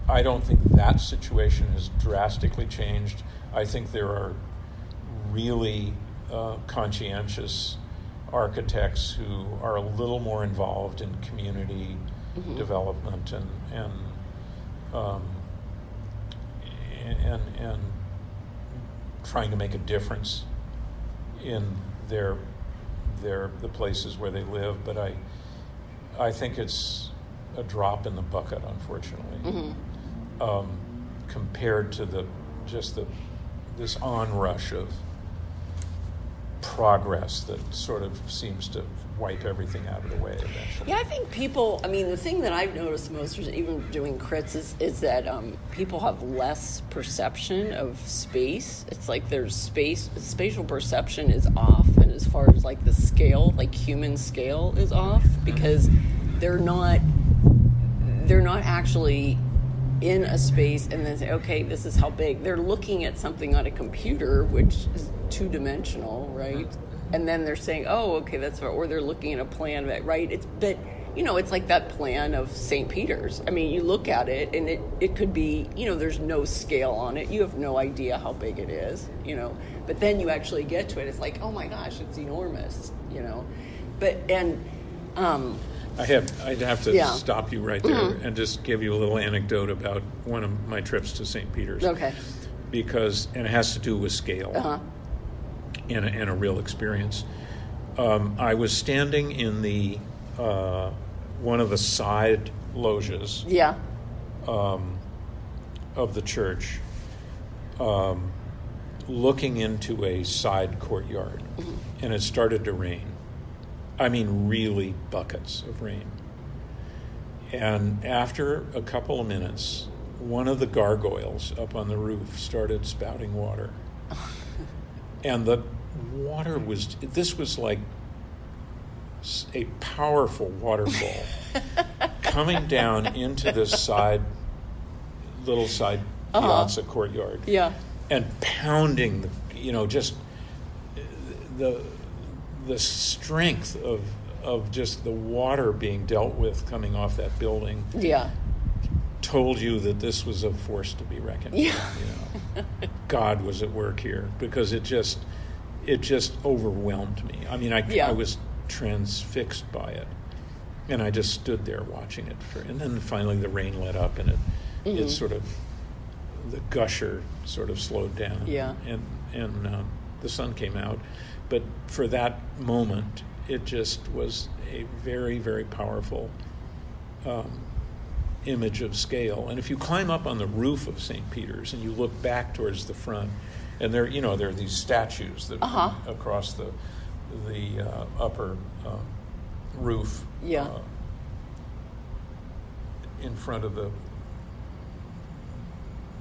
I I don't think that situation has drastically changed. I think there are really conscientious architects who are a little more involved in community development and trying to make a difference in the places where they live. But I think it's a drop in the bucket, unfortunately, compared to this onrush of progress that sort of seems to wipe everything out of the way eventually. Yeah, I think people, the thing that I've noticed most, even doing crits, is that people have less perception of space. It's like there's spatial perception is off, and as far as like the scale, like human scale is off, because they're not actually in a space and then say, okay, this is how big. They're looking at something on a computer, which is two-dimensional, right? And then they're saying, oh, okay, that's right. Or they're looking at a plan, right? It's like that plan of St. Peter's. You look at it and it could be, there's no scale on it. You have no idea how big it is, But then you actually get to it. It's like, oh my gosh, it's enormous, I'd have to stop you right there and just give you a little anecdote about one of my trips to St. Peter's. Okay. And it has to do with scale and a real experience. I was standing in the one of the side loges of the church, looking into a side courtyard, and it started to rain. Really buckets of rain. And after a couple of minutes, one of the gargoyles up on the roof started spouting water. And the water this was like a powerful waterfall coming down into this little side piazza courtyard. Yeah. And pounding, just the strength of just the water being dealt with coming off that building told you that this was a force to be reckoned with. God was at work here, because it just overwhelmed me. I was transfixed by it, and I just stood there watching it and then finally the rain let up, and it sort of, the gusher sort of slowed down, and the sun came out. But for that moment, it just was a very, very powerful image of scale. And if you climb up on the roof of St. Peter's and you look back towards the front, and there are these statues that across the upper roof in front of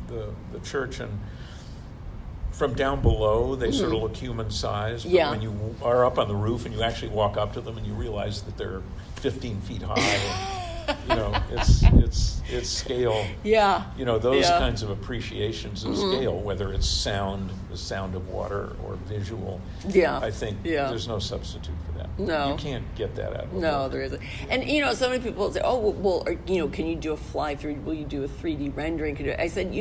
the church, and from down below, they sort of look human-sized. But when you are up on the roof and you actually walk up to them and you realize that they're 15 feet high, and, it's scale. Yeah. Those kinds of appreciations of scale, whether it's sound, the sound of water, or visual. Yeah. I think there's no substitute for that. No. You can't get that out of it. No, there isn't. And, so many people say, oh, well, can you do a fly-through? Will you do a 3D rendering? I said,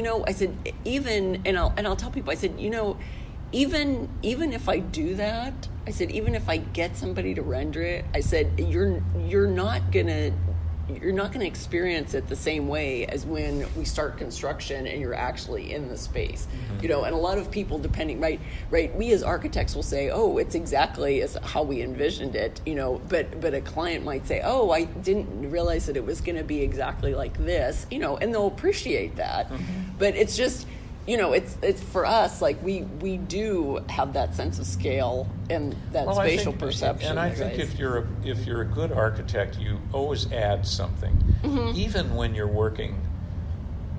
even, and I'll tell people, I said, even if I do that, I said, even if I get somebody to render it, I said, you're not gonna experience it the same way as when we start construction and you're actually in the space. And a lot of people, depending, right, we as architects will say, oh, it's exactly as how we envisioned it, but a client might say, oh, I didn't realize that it was going to be exactly like this, and they'll appreciate that. But it's just, it's for us, like we do have that sense of scale and that spatial perception. And I think if you're a good architect, you always add something, even when you're working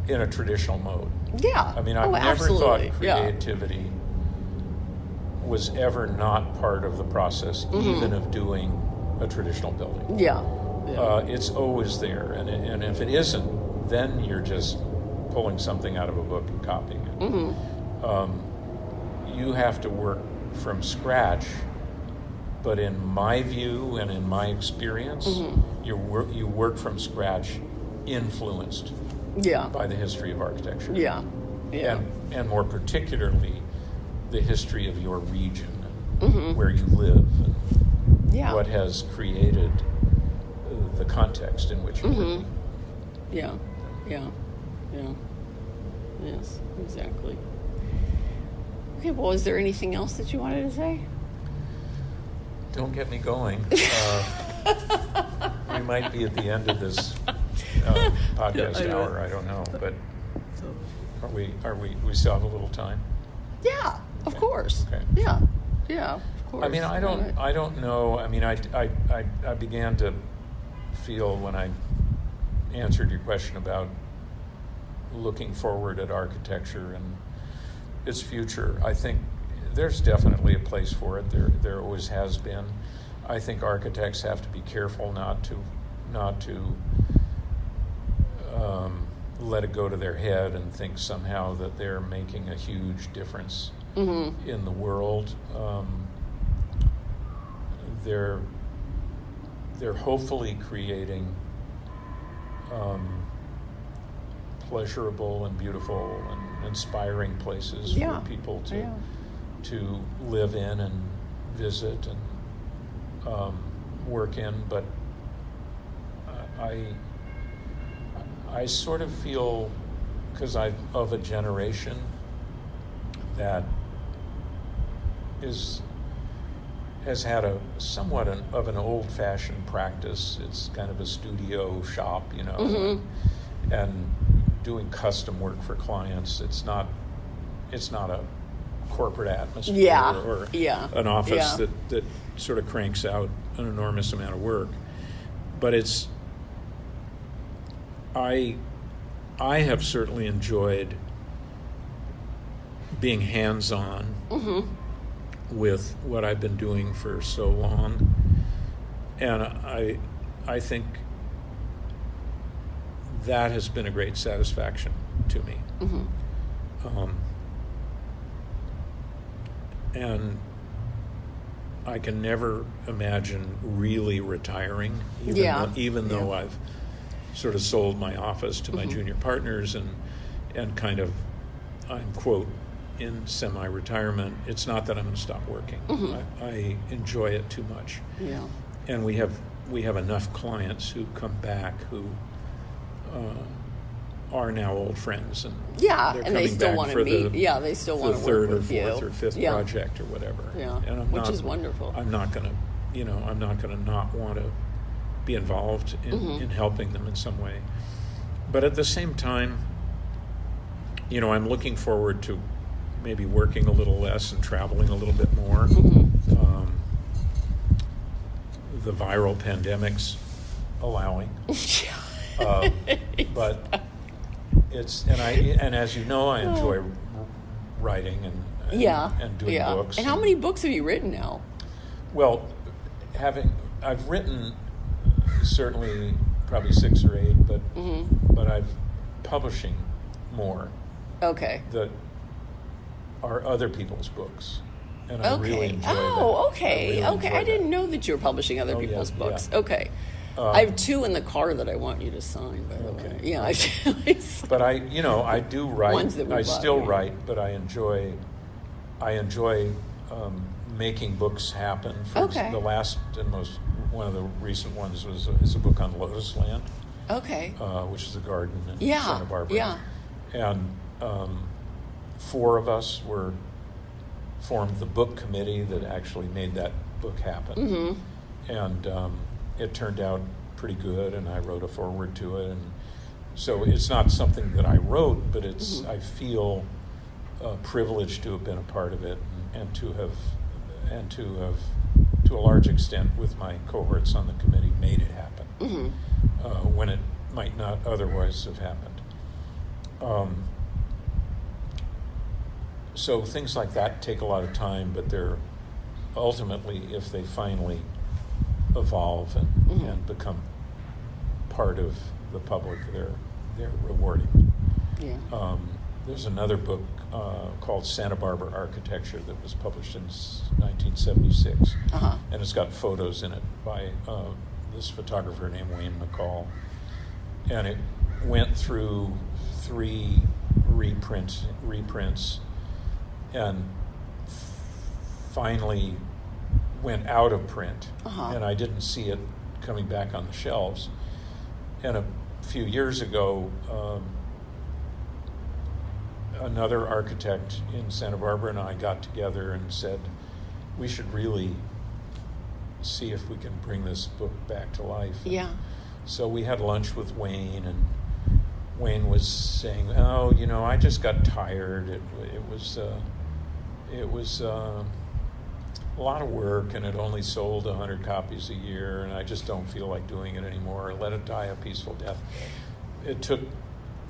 in a traditional mode. Yeah. I've never thought creativity was ever not part of the process, even of doing a traditional building. It's always there, and if it isn't, then you're just pulling something out of a book and copying it. You have to work from scratch, but in my view and in my experience, you work from scratch influenced Yeah. by the history of architecture. Yeah. Yeah. And more particularly, the history of your region and Mm-hmm. where you live and Yeah. what has created the context in which you're Mm-hmm. working. Yeah. Yeah. Yeah. Yes, exactly. Okay, well, is there anything else that you wanted to say? Don't get me going. We might be at the end of this podcast I know. hour. I don't know, but we still have a little time? Yeah, of course. Okay. Yeah, yeah, of course. I mean, I don't know. I mean, I began to feel when I answered your question about looking forward at architecture and its future. I think there's definitely a place for it. There always has been. I think architects have to be careful not to let it go to their head and think somehow that they're making a huge difference Mm-hmm. in the world. They're hopefully creating pleasurable and beautiful and inspiring places Yeah. for people to Yeah. to live in and visit and work in. But I sort of feel, because I'm of a generation that has had a somewhat of an old-fashioned practice. It's kind of a studio shop, you know, Mhm. and doing custom work for clients. It's not a corporate atmosphere Yeah, or yeah, an office yeah. that sort of cranks out an enormous amount of work. But I have certainly enjoyed being hands-on Mm-hmm. with what I've been doing for so long, and I think that has been a great satisfaction to me. Mm-hmm. And I can never imagine really retiring, even though Yeah. I've sort of sold my office to my Mhm. junior partners and kind of, I'm quote, in semi-retirement. It's not that I'm going to stop working. Mhm. I enjoy it too much, Yeah. and we have enough clients who come back who are now old friends, and Yeah, they're and they coming still back want for to meet. the, Yeah, they still the want to work third or with you. fourth or fifth Yeah. project or whatever. Yeah, And I'm which not, is wonderful. I'm not going to, I'm not going to not want to be involved Mhm. in helping them in some way. But at the same time, I'm looking forward to maybe working a little less and traveling a little bit more. Mhm. The viral pandemics allowing. But it's, and as you know, I enjoy writing and Yeah. doing yeah. books. And how many books have you written now? Well, I've written certainly probably 6 or 8, Mm-hmm. but I've publishing more Okay. that are other people's books, and I Okay. really enjoy that. Okay. really Okay. enjoy I didn't that. know that you were publishing other Oh, yeah, people's books. yeah. Okay. I have 2 in the car that I want you to sign, by the way. Okay. Yeah. But I do write. Ones that we I bought, still yeah. write, but I enjoy making books happen. Okay. The last and one of the recent ones is a book on Lotus Land, Okay. which is a garden in Yeah, Santa Barbara. yeah. And 4 of us formed the book committee that actually made that book happen. Mm-hmm. And it turned out pretty good, and I wrote a foreword to it. And so it's not something that I wrote, but it's Mm-hmm. I feel privileged to have been a part of it, and to have to a large extent with my cohorts on the committee made it happen Mm-hmm. when it might not otherwise have happened. So things like that take a lot of time, but they're ultimately, if they finally evolve and become part of the public, they're rewarding. Yeah. There's another book called Santa Barbara Architecture that was published in 1976, Uh-huh. and it's got photos in it by this photographer named Wayne McCall, and went through 3 reprints, and finally went out of print, and I didn't see it coming back on the shelves. And a few years ago, another architect in Santa Barbara and I got together and said, we should really see if we can bring this book back to life. Yeah. So we had lunch with Wayne, and Wayne was saying, "Oh, I just got tired. It was a lot of work, and it only sold 100 copies a year, and I just don't feel like doing it anymore. Let it die a peaceful death." It took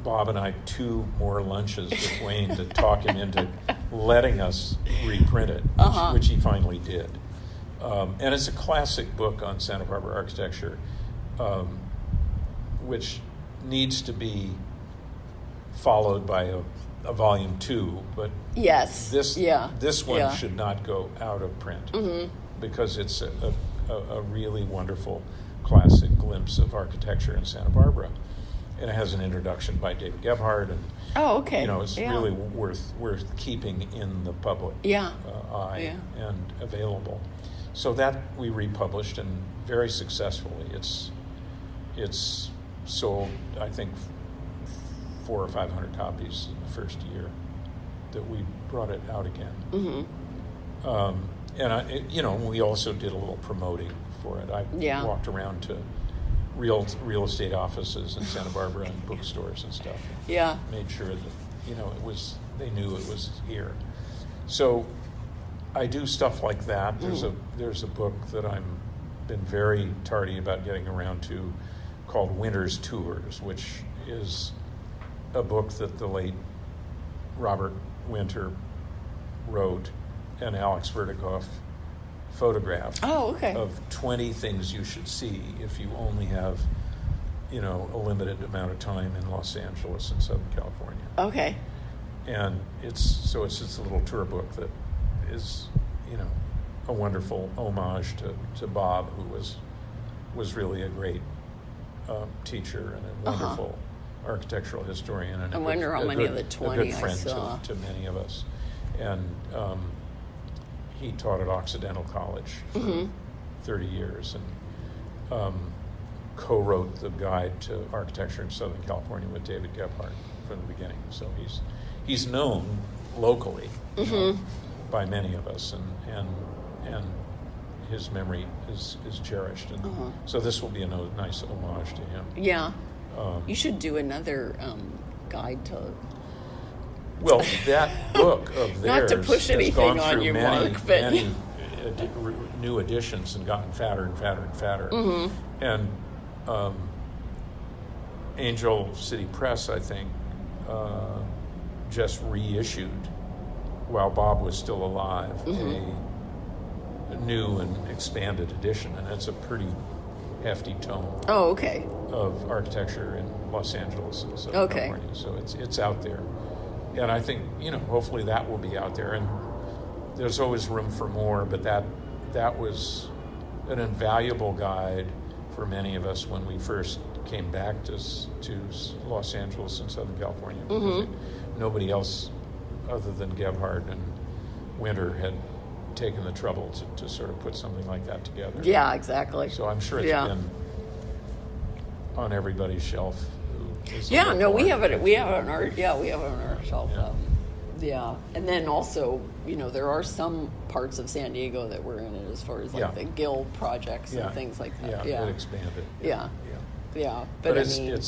Bob and I 2 more lunches with Wayne to talk him into letting us reprint it, which he finally did. And it's a classic book on Santa Barbara architecture, which needs to be followed by a volume 2, but yes, this one should not go out of print, because it's a really wonderful classic glimpse of architecture in Santa Barbara. And it has an introduction by David Gebhardt, and it's really worth keeping in the public eye and available. So that we republished, and very successfully. It's sold, I think, 400 or 500 copies in the first year that we brought it out again. And we also did a little promoting for it. I walked around to real estate offices in Santa Barbara and bookstores and stuff. Yeah. Made sure that they knew it was here. So I do stuff like that. There's a book that I'm been very tardy about getting around to, called Winter's Tours, which is a book that the late Robert Winter wrote and Alex Vertikoff photographed. Of 20 things you should see if you only have, a limited amount of time in Los Angeles and Southern California. Okay. And it's just a little tour book that is, a wonderful homage to Bob, who was really a great teacher and a wonderful architectural historian, and I wonder how many of the 20 a good friend I saw. To many of us. And he taught at Occidental College for 30 years, and co-wrote the guide to architecture in Southern California with David Gebhardt from the beginning. So he's known locally by many of us, and his memory is cherished. And so this will be a nice homage to him. Yeah. You should do another guide to... Well, that book of theirs Not to push anything has gone on through you, many, Mark, but... many new editions and gotten fatter and fatter and fatter. And Angel City Press, I think, just reissued, while Bob was still alive, a new and expanded edition, and it's a pretty hefty tome. Oh, okay. Of architecture in Los Angeles and Southern California. So it's out there. And I think, hopefully that will be out there. And there's always room for more, but that was an invaluable guide for many of us when we first came back to Los Angeles and Southern California. Because nobody else other than Gebhardt and Winter had taken the trouble to sort of put something like that together. Yeah, exactly. So I'm sure it's been on everybody's shelf. We have it. We have it on our. Yeah, we have it on our shelf. And then also, there are some parts of San Diego that were in it, as far as like the Gill projects and things like that. Yeah, it expanded. Yeah. But it's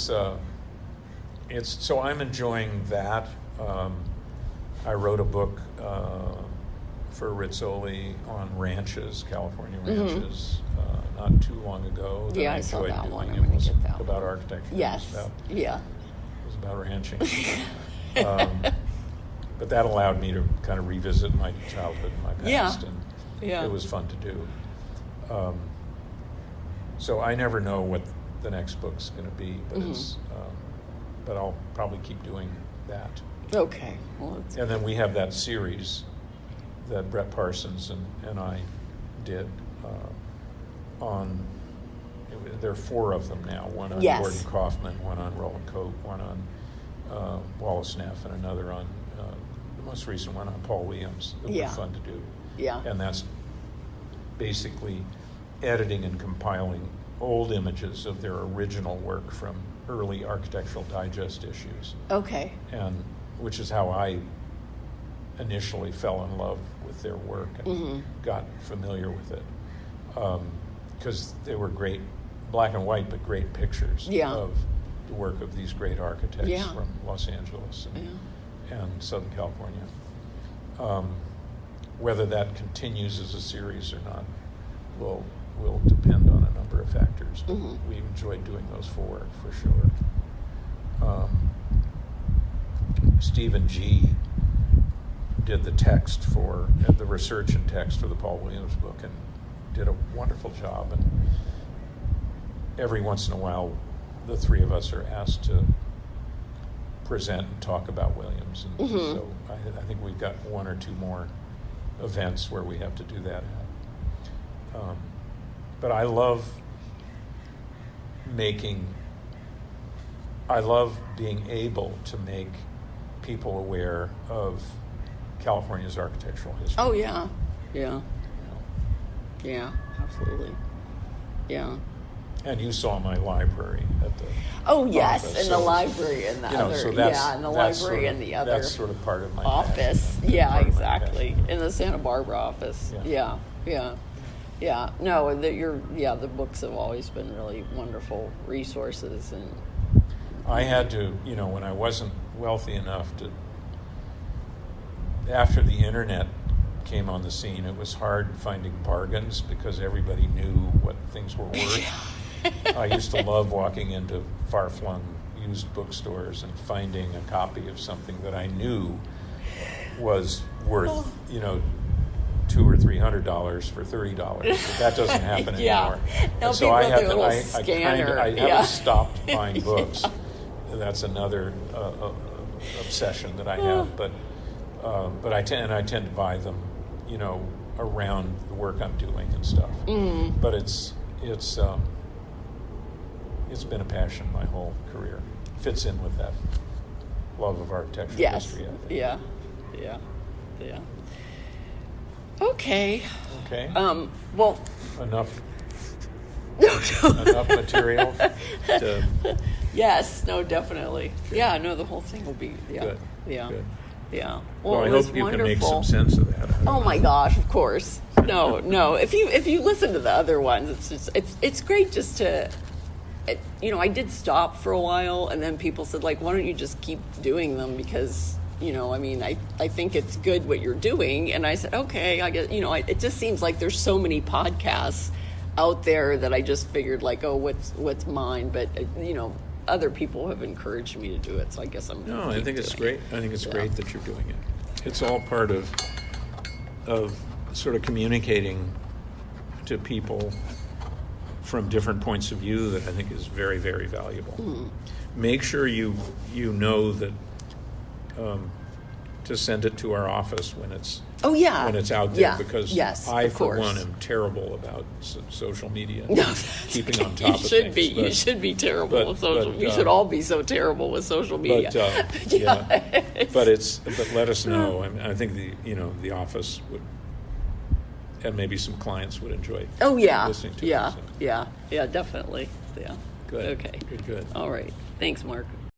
so I'm enjoying that. I wrote a book for Rizzoli on ranches, California ranches, not too long ago. Yeah, I saw that one. It was about architecture. Yes. It was about ranching. But that allowed me to kind of revisit my childhood and my past, and it was fun to do. So I never know what the next book's going to be, but but I'll probably keep doing that. Okay. Well, and then we have that series that Brett Parsons and I did on there are 4 of them now. One on Yes. Gordon Kaufman, one on Roland Coate, one on Wallace Neff, and another on the most recent one on Paul Williams. That Yeah. were fun to do. Yeah. And that's basically editing and compiling old images of their original work from early Architectural Digest issues, Okay. and which is how I initially fell in love with their work and got familiar with it, because they were great, black and white, but great pictures Yeah. of the work of these great architects Yeah. from Los Angeles and Southern California. Whether that continues as a series or not will depend on a number of factors. But we enjoyed doing those 4 for sure. Stephen G. did the text the research and text for the Paul Williams book, and did a wonderful job. And every once in a while, the 3 of us are asked to present and talk about Williams. And so I think we've got 1 or 2 more events where we have to do that. But I love being able to make people aware of California's architectural history. Oh, yeah. Yeah. You know. Yeah, absolutely. Yeah. And you saw my library at the Oh, yes, office, in so, the library and the you know, other, so that's- in the that's library sort of- and the other that's sort of part of my office. passion, Yeah, part of my exactly. passion. In the Santa Barbara office. Yeah. Yeah. No, the books have always been really wonderful resources, and I had to, when I wasn't wealthy enough to, after the internet came on the scene, it was hard finding bargains because everybody knew what things were worth. I used to love walking into far-flung used bookstores and finding a copy of something that I knew was worth, $200 or $300 for $30. But that doesn't happen Yeah. anymore. Now And so I people have had their to, little I scanner. haven't Yeah. stopped buying books. That's another obsession that I have. But I tend to buy them, around the work I'm doing and stuff. But it's been a passion my whole career. Fits in with that love of architectural history, I think. Yeah. Okay. Okay. Well. Enough material to Yes. No. Definitely. Yeah. No. The whole thing will be. Yeah. Good. Yeah. Good. Yeah. Well, I it was hope you wonderful. can make some sense of that. Oh my gosh! Of course. No. If you listen to the other ones, it's great just to. I did stop for a while, and then people said, like, why don't you just keep doing them? Because, I think it's good what you're doing. And I said, okay, I guess, it just seems like there's so many podcasts out there that I just figured, like, oh, what's mine? But, other people have encouraged me to do it, so I guess I'm going to I think it's great. I think it's great that you're doing it. It's all part of sort of communicating to people from different points of view that I think is very, very valuable. Make sure you know that to send it to our office when it's out there, because I, for one, am terrible about social media, keeping on top of things. You should be terrible with social. We should all be so terrible with social media. But let us know. I think the office would, and maybe some clients would enjoy. Listening to it. Yeah, definitely. Yeah. Good. Okay. Good. All right. Thanks, Mark.